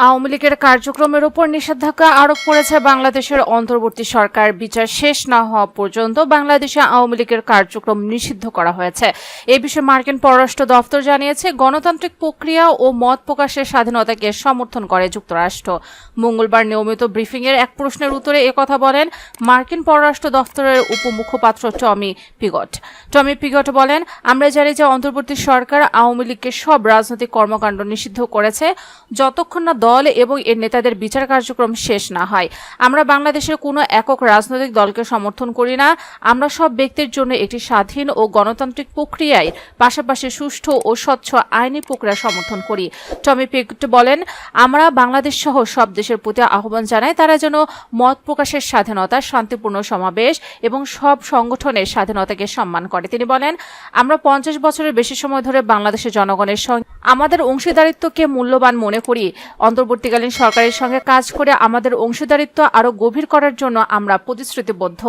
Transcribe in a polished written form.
আওয়ামী লীগের কার্যক্রমের উপর নিষেধাজ্ঞা আরোপ করেছে বাংলাদেশের অন্তর্বর্তী সরকার। বিচার শেষ না হওয়া পর্যন্ত বাংলাদেশে আওয়ামী লীগের কার্যক্রম নিষিদ্ধ করা হয়েছে। এ বিষয়ে মার্কিন পররাষ্ট্র দপ্তর জানিয়েছে, গণতান্ত্রিক প্রক্রিয়া ও মত প্রকাশের স্বাধীনতাকে সমর্থন করে যুক্তরাষ্ট্র। মঙ্গলবার নিয়মিত ব্রিফিংয়ের এক প্রশ্নের উত্তরে একথা বলেন মার্কিন পররাষ্ট্র দপ্তরের উপমুখপাত্র টমি পিগট। টমি পিগট বলেন, আমরা জানি যে অন্তর্বর্তী সরকার আওয়ামী লীগকে সব রাজনৈতিক কর্মকাণ্ড নিষিদ্ধ করেছে যতক্ষণ না দল এবং এর নেতাদের বিচার কার্যক্রম শেষ না হয়। আমরা বাংলাদেশের কোনো একক রাজনৈতিক দলকে সমর্থন করি না। আমরা সব ব্যক্তির জন্য একটি স্বাধীন ও গণতান্ত্রিক প্রক্রিয়ায় পাশাপাশি সুষ্ঠু ও স্বচ্ছ আইনি প্রক্রিয়া সমর্থন করি। টমি পিগট বলেন, আমরা বাংলাদেশ সহ সব দেশের প্রতি আহ্বান জানাই তারা যেন মত প্রকাশের স্বাধীনতা, শান্তিপূর্ণ সমাবেশ এবং সব সংগঠনের স্বাধীনতাকে সম্মান করে। তিনি বলেন, আমরা 50 বছরের বেশি সময় ধরে বাংলাদেশের জনগণের সঙ্গে আমাদের অংশীদারিত্বকে মূল্যবান মনে করি। অন্তর্বর্তীকালীন সরকারের সঙ্গে কাজ করে আমাদের অংশীদারিত্ব আরও গভীর করার জন্য আমরা প্রতিশ্রুতিবদ্ধ।